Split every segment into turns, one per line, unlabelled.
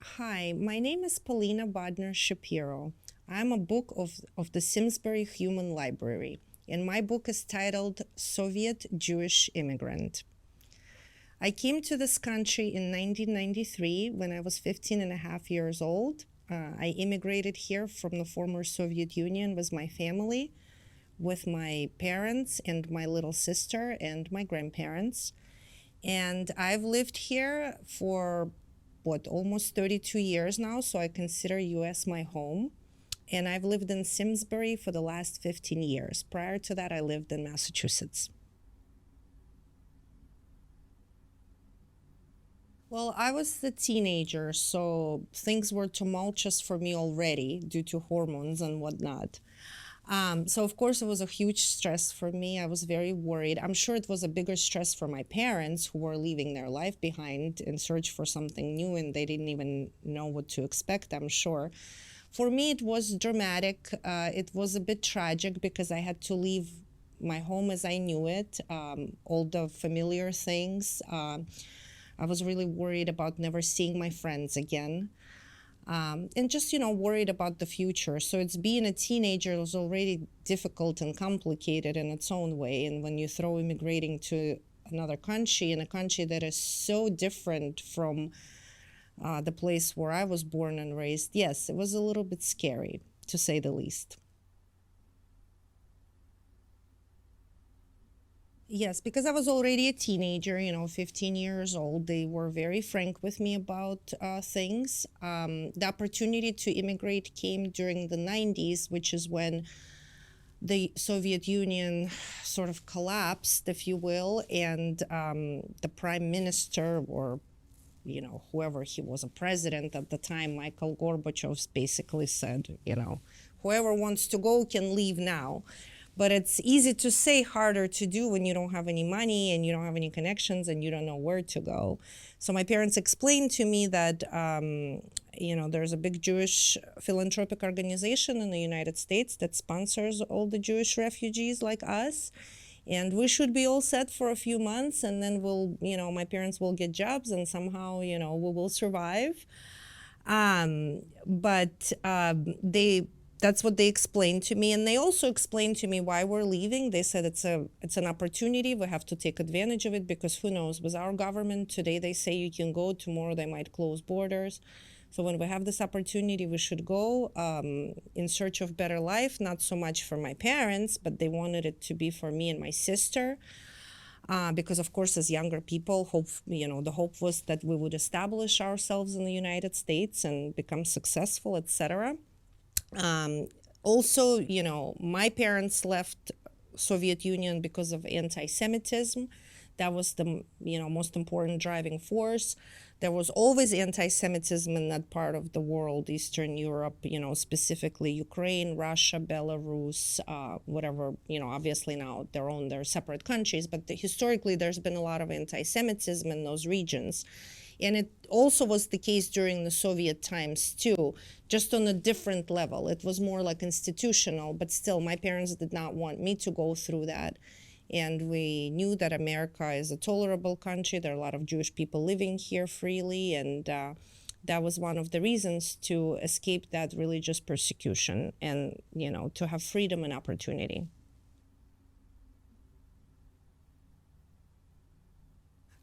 Hi, my name is Paulina Bodner Shapiro. I'm a book of the Simsbury Human Library, and my book is titled Soviet Jewish Immigrant. I came to this country in 1993 when I was 15 and a half years old. I immigrated here from the former Soviet Union with my family, with my parents and my little sister and my grandparents. And I've lived here for almost 32 years now, so I consider US my home. And I've lived in Simsbury for the last 15 years. Prior to that, I lived in Massachusetts. Well, I was the teenager, so things were tumultuous for me already due to hormones and whatnot. So of course it was a huge stress for me. I was very worried. I'm sure it was a bigger stress for my parents who were leaving their life behind in search for something new and they didn't even know what to expect, I'm sure. For me, it was dramatic. It was a bit tragic because I had to leave my home as I knew it, all the familiar things. I was really worried about never seeing my friends again, and just worried about the future. So it's being a teenager was already difficult and complicated in its own way, and when you throw immigrating to another country, in a country that is so different from the place where I was born and raised, yes, it was a little bit scary, to say the least. Yes, because I was already a teenager, 15 years old. They were very frank with me about things. The opportunity to immigrate came during the 90s, which is when the Soviet Union sort of collapsed, if you will, and the prime minister, or whoever he was, a president at the time, Michael Gorbachev, basically said, whoever wants to go can leave now. But it's easy to say, harder to do when you don't have any money and you don't have any connections and you don't know where to go. So my parents explained to me that, there's a big Jewish philanthropic organization in the United States that sponsors all the Jewish refugees like us. And we should be all set for a few months, and then my parents will get jobs, and somehow, we will survive. But that's what they explained to me, and they also explained to me why we're leaving. They said it's an opportunity. We have to take advantage of it because who knows? With our government today, they say you can go. Tomorrow, they might close borders. So when we have this opportunity, we should go in search of better life. Not so much for my parents, but they wanted it to be for me and my sister. Because of course, as younger people, the hope was that we would establish ourselves in the United States and become successful, etc. Also, my parents left Soviet Union because of anti-Semitism. That was the most important driving force. There was always anti-Semitism in that part of the world, Eastern Europe, specifically Ukraine, Russia, Belarus, whatever. Obviously now they're separate countries, but historically there's been a lot of anti-Semitism in those regions. And it also was the case during the Soviet times too, just on a different level. It was more like institutional, but still my parents did not want me to go through that. And we knew that America is a tolerable country. There are a lot of Jewish people living here freely, and that was one of the reasons to escape that religious persecution and, to have freedom and opportunity.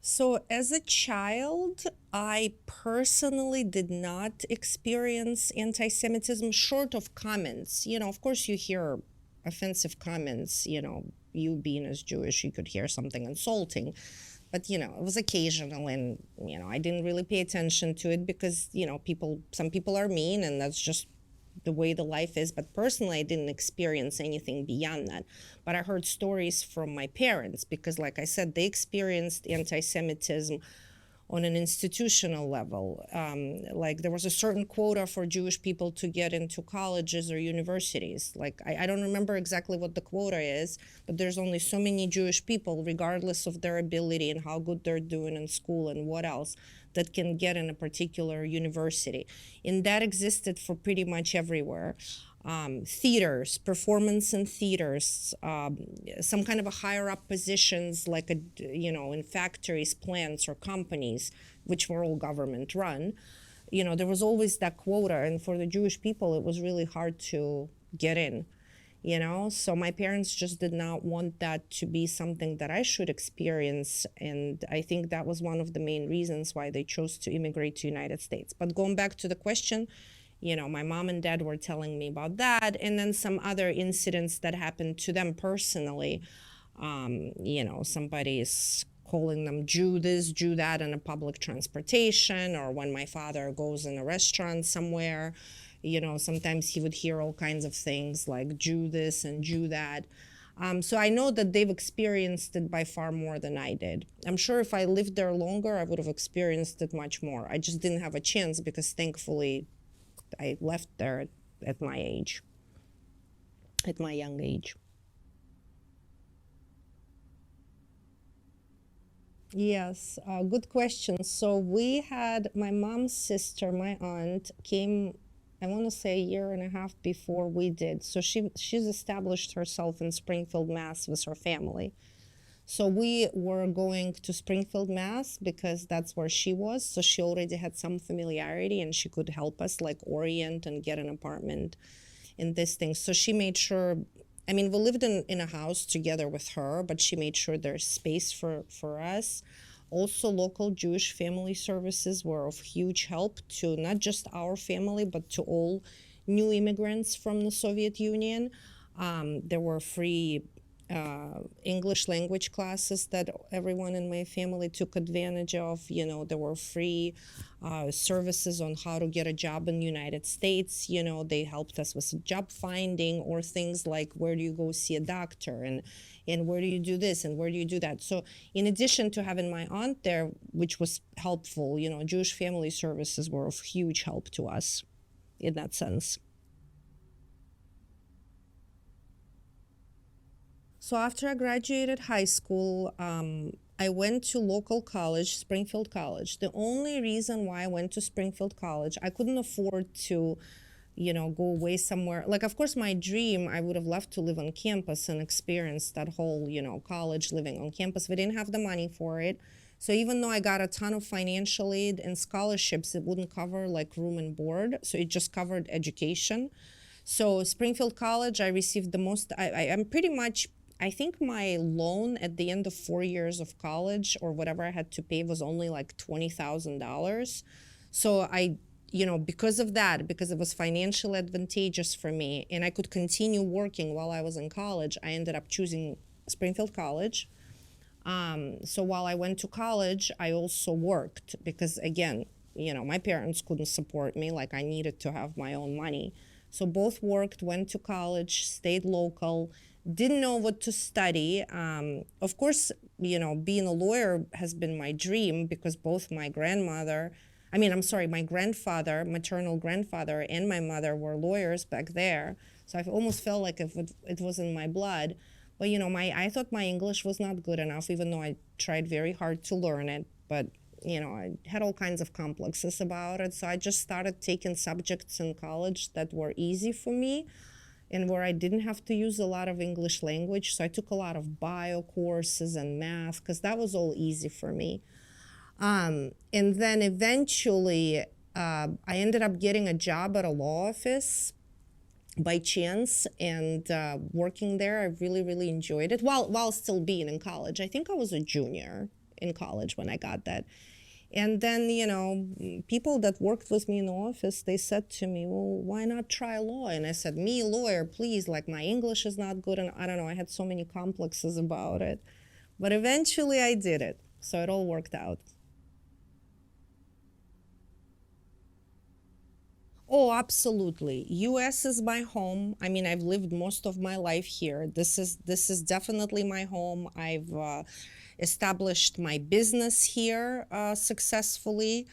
So, as a child, I personally did not experience anti Semitism short of comments. Of course, you hear offensive comments, you being as Jewish, you could hear something insulting. But, it was occasional, and, I didn't really pay attention to it because, some people are mean, and that's just the way the life is. But personally, I didn't experience anything beyond that. But I heard stories from my parents because, like I said, they experienced anti-Semitism on an institutional level. Like there was a certain quota for Jewish people to get into colleges or universities. Like I don't remember exactly what the quota is, but there's only so many Jewish people, regardless of their ability and how good they're doing in school and what else, that can get in a particular university. And that existed for pretty much everywhere. Theaters, performance in theaters, some kind of a higher up positions like in factories, plants, or companies, which were all government run. there was always that quota, and for the Jewish people, it was really hard to get in. So my parents just did not want that to be something that I should experience, and I think that was one of the main reasons why they chose to immigrate to United States. But going back to the question, my mom and dad were telling me about that, and then some other incidents that happened to them personally. Somebody's calling them Jew this, Jew that in a public transportation, or when my father goes in a restaurant somewhere, sometimes he would hear all kinds of things like Jew this and Jew that. So I know that they've experienced it by far more than I did. I'm sure if I lived there longer, I would have experienced it much more. I just didn't have a chance because thankfully I left there at my age, at my young age. Yes, good question. So we had my mom's sister, my aunt, came, I want to say a year and a half before we did. So she's established herself in Springfield, Mass. With her family. So we were going to Springfield, Mass. Because that's where she was. So she already had some familiarity and she could help us like orient and get an apartment in this thing. So she made sure, I mean, we lived in a house together with her, but she made sure there's space for us. Also, local Jewish family services were of huge help to not just our family, but to all new immigrants from the Soviet Union. There were free English language classes that everyone in my family took advantage of. There were free services on how to get a job in the United States. They helped us with job finding or things like where do you go see a doctor and where do you do this and where do you do that. So in addition to having my aunt there, which was helpful, Jewish family services were of huge help to us in that sense. So after I graduated high school, I went to local college, Springfield College. The only reason why I went to Springfield College, I couldn't afford to, go away somewhere. Like, of course, my dream, I would have loved to live on campus and experience that whole, college living on campus. We didn't have the money for it. So even though I got a ton of financial aid and scholarships, it wouldn't cover like room and board. So it just covered education. So Springfield College, I received the most, I'm pretty much, I think my loan at the end of 4 years of college or whatever I had to pay was only like $20,000. So because of that, because it was financially advantageous for me and I could continue working while I was in college, I ended up choosing Springfield College. So while I went to college, I also worked because again, my parents couldn't support me, like I needed to have my own money. So both worked, went to college, stayed local, didn't know what to study. Of course, being a lawyer has been my dream because both my grandfather, maternal grandfather, and my mother were lawyers back there. So I almost felt like if it was in my blood. But I thought my English was not good enough, even though I tried very hard to learn it. But I had all kinds of complexes about it. So I just started taking subjects in college that were easy for me and where I didn't have to use a lot of English language. So I took a lot of bio courses and math because that was all easy for me. And then eventually I ended up getting a job at a law office by chance and working there. I really, really enjoyed it while still being in college. I think I was a junior in college when I got that. And then, people that worked with me in the office, they said to me, well, why not try law? And I said, me, lawyer, please, like my English is not good. And I don't know, I had so many complexes about it. But eventually I did it. So it all worked out. Oh, absolutely. US is my home. I mean, I've lived most of my life here. This is definitely my home. I've established my business here successfully.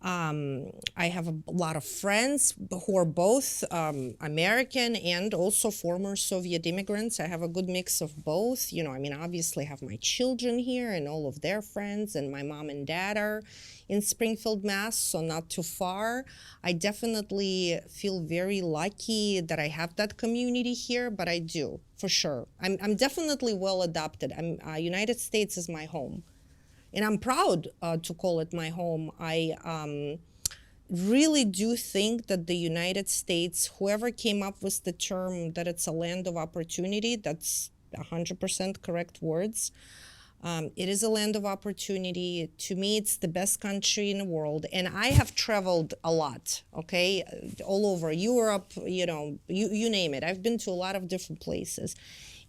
I have a lot of friends who are both American and also former Soviet immigrants. I have a good mix of both. Obviously I have my children here and all of their friends, and my mom and dad are in Springfield, Mass, so not too far. I definitely feel very lucky that I have that community here, but I do, for sure. I'm definitely well adopted. United States is my home. And I'm proud to call it my home. really do think that the United States, whoever came up with the term that it's a land of opportunity, that's 100% correct words. It is a land of opportunity. To me, it's the best country in the world. And I have traveled a lot, okay, all over Europe, you name it. I've been to a lot of different places.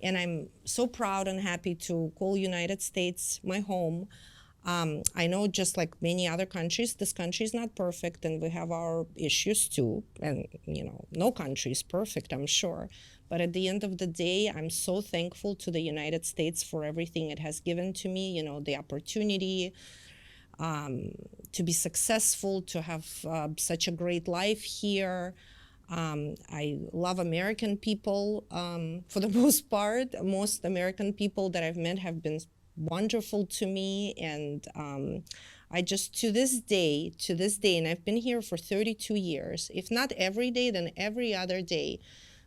And I'm so proud and happy to call United States my home. I know, just like many other countries, this country is not perfect, and we have our issues too. And, no country is perfect, I'm sure. But at the end of the day, I'm so thankful to the United States for everything it has given to me, the opportunity to be successful, to have such a great life here. I love American people for the most part. Most American people that I've met have been wonderful to me. And I just, to this day, and I've been here for 32 years, if not every day, then every other day,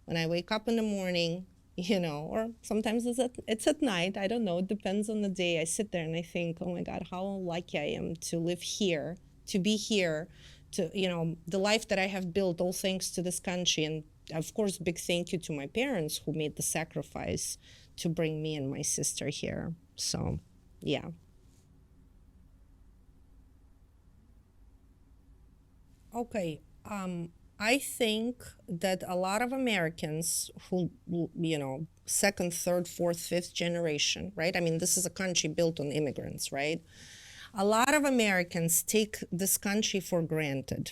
when I wake up in the morning, or sometimes it's at night, I don't know, it depends on the day, I sit there and I think, oh my God, how lucky I am to live here, to be here, to, the life that I have built, all thanks to this country. And of course, big thank you to my parents who made the sacrifice to bring me and my sister here. So, yeah. Okay. I think that a lot of Americans who, second, third, fourth, fifth generation, right? I mean, this is a country built on immigrants, right? A lot of Americans take this country for granted.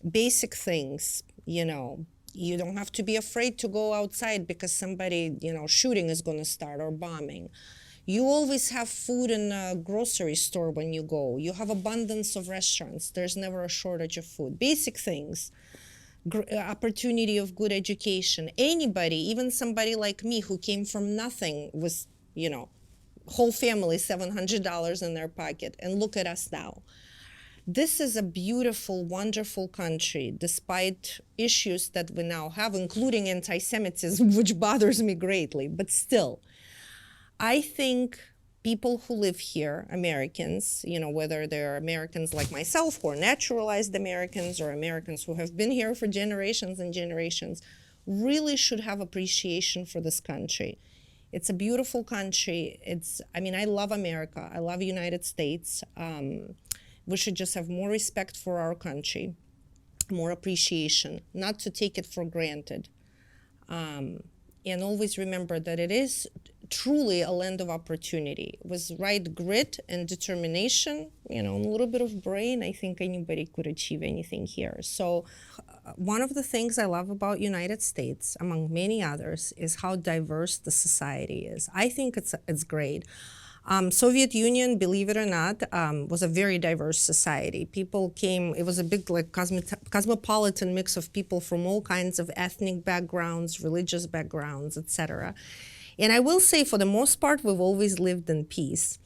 Basic things, you don't have to be afraid to go outside because somebody, shooting is going to start, or bombing. You always have food in a grocery store when you go. You have abundance of restaurants. There's never a shortage of food. Basic things. Opportunity of good education. Anybody, even somebody like me who came from nothing, with, whole family, $700 in their pocket, and look at us now. This is a beautiful, wonderful country, despite issues that we now have, including anti-Semitism, which bothers me greatly. But still, I think people who live here, Americans, whether they're Americans like myself, or naturalized Americans, or Americans who have been here for generations and generations, really should have appreciation for this country. It's a beautiful country. I love America. I love United States. We should just have more respect for our country, more appreciation, not to take it for granted. And always remember that it is truly a land of opportunity. With right grit and determination, a little bit of brain, I think anybody could achieve anything here. So one of the things I love about United States, among many others, is how diverse the society is. I think it's great. Soviet Union, believe it or not, was a very diverse society. People came, it was a big cosmopolitan mix of people from all kinds of ethnic backgrounds, religious backgrounds, etc. And I will say, for the most part, we've always lived in peace.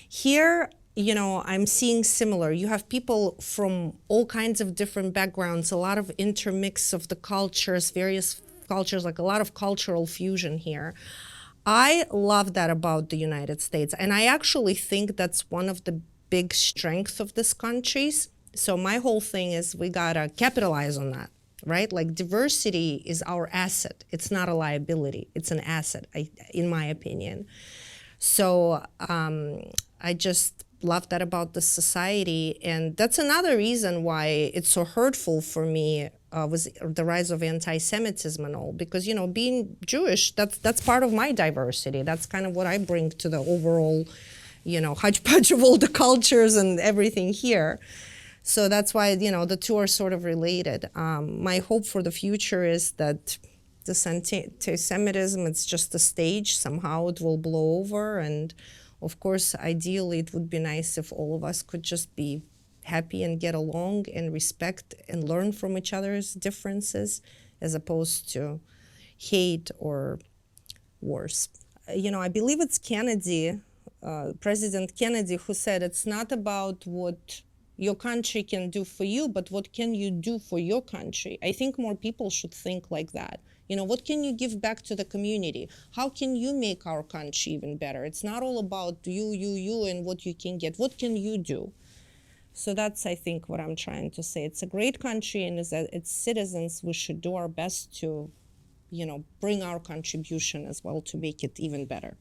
Here, I'm seeing similar. You have people from all kinds of different backgrounds, a lot of intermix of the cultures, various cultures, like a lot of cultural fusion here. I love that about the United States. And I actually think that's one of the big strengths of this country. So my whole thing is we gotta capitalize on that, right? Like, diversity is our asset. It's not a liability. It's an asset, in my opinion. So I just love that about the society. And that's another reason why it's so hurtful for me was the rise of anti-Semitism and all, because, being Jewish, that's part of my diversity. That's kind of what I bring to the overall, hodgepodge of all the cultures and everything here. So that's why, the two are sort of related. My hope for the future is that this anti-Semitism, it's just a stage. Somehow it will blow over. And of course, ideally, it would be nice if all of us could just be happy and get along and respect and learn from each other's differences, as opposed to hate or worse. I believe it's Kennedy, President Kennedy, who said it's not about what your country can do for you, but what can you do for your country? I think more people should think like that. What can you give back to the community? How can you make our country even better? It's not all about you, and what you can get. What can you do? So that's, I think, what I'm trying to say. It's a great country, and as its citizens, we should do our best to, bring our contribution as well to make it even better.